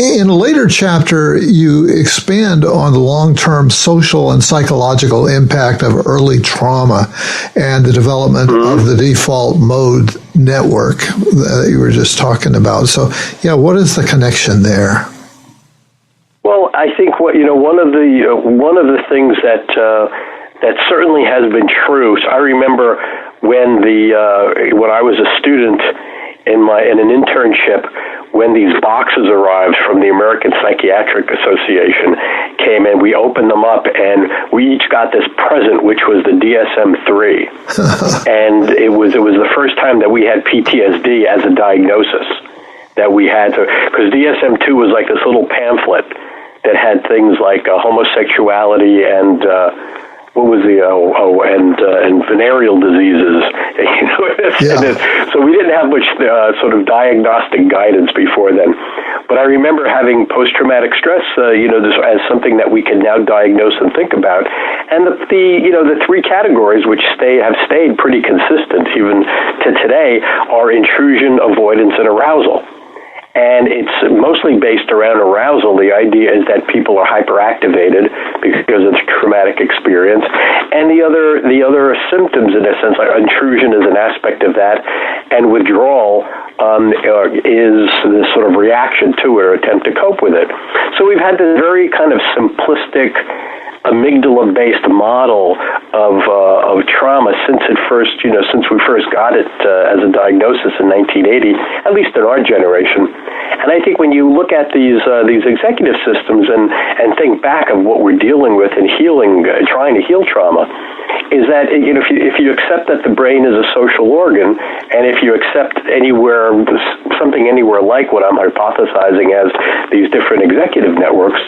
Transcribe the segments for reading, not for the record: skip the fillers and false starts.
In a later chapter, you expand on the long-term social and psychological impact of early trauma and the development of the default mode network that you were just talking about. So, yeah, what is the connection there? Well, I think one of the things that certainly has been true. So I remember when I was a student in an internship, when these boxes arrived from the American Psychiatric Association came in, we opened them up and we each got this present, which was the DSM-3. And it was the first time that we had PTSD as a diagnosis that we had to, because DSM-2 was like this little pamphlet that had things like homosexuality and and venereal diseases, so we didn't have much sort of diagnostic guidance before then. But I remember having post-traumatic stress, this as something that we can now diagnose and think about. And the three categories which have stayed pretty consistent even to today are intrusion, avoidance, and arousal. And it's mostly based around arousal. The idea is that people are hyperactivated because of the traumatic experience. And the other symptoms, in a sense, like intrusion is an aspect of that, and withdrawal is this sort of reaction to it or attempt to cope with it. So we've had this very kind of simplistic amygdala-based model of trauma since we first got it as a diagnosis in 1980, at least in our generation. And I think when you look at these executive systems and think back of what we're dealing with in healing, trying to heal trauma, is that if you accept that the brain is a social organ, and if you accept something anywhere like what I'm hypothesizing as these different executive networks,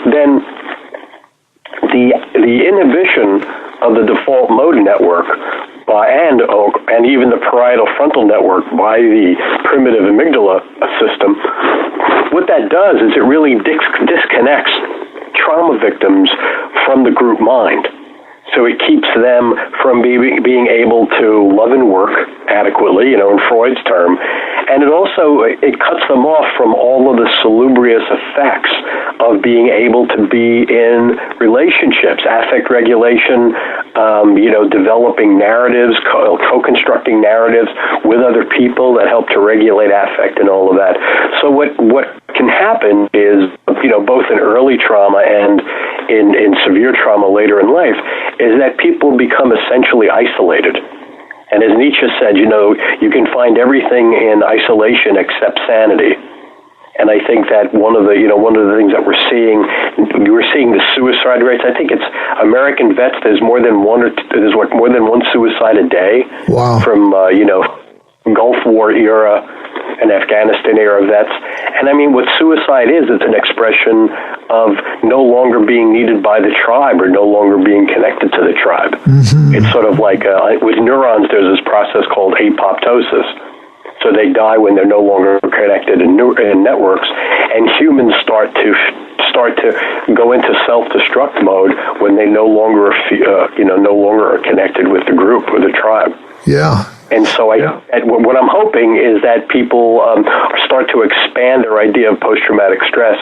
then the inhibition of the default mode network and even the parietal frontal network by the primitive amygdala system, what that does is it really disconnects trauma victims from the group mind. So it keeps them from being able to love and work adequately, in Freud's term. And it cuts them off from all of the salubrious effects of being able to be in relationships, affect regulation, developing narratives, co-constructing narratives with other people that help to regulate affect and all of that. So what can happen is, both in early trauma and in severe trauma later in life, is that people become essentially isolated. And as Nietzsche said, you can find everything in isolation except sanity. And I think that one of the things that we're seeing the suicide rates. I think it's American vets. There's more than one suicide a day. Wow. From Gulf War era and Afghanistan era vets. And I mean, what suicide is, it's an expression of no longer being needed by the tribe or no longer being connected to the tribe. Mm-hmm. It's sort of like with neurons, there's this process called apoptosis. So they die when they're no longer connected in networks, and humans start to go into self-destruct mode when they no longer are connected with the group or the tribe. Yeah. And so what I'm hoping is that people start to expand their idea of post-traumatic stress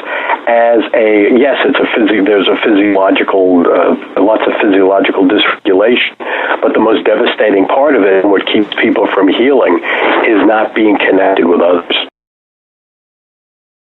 as there's a physiological, lots of physiological dysregulation, but the most devastating part of it and what keeps people from healing is not being connected with others.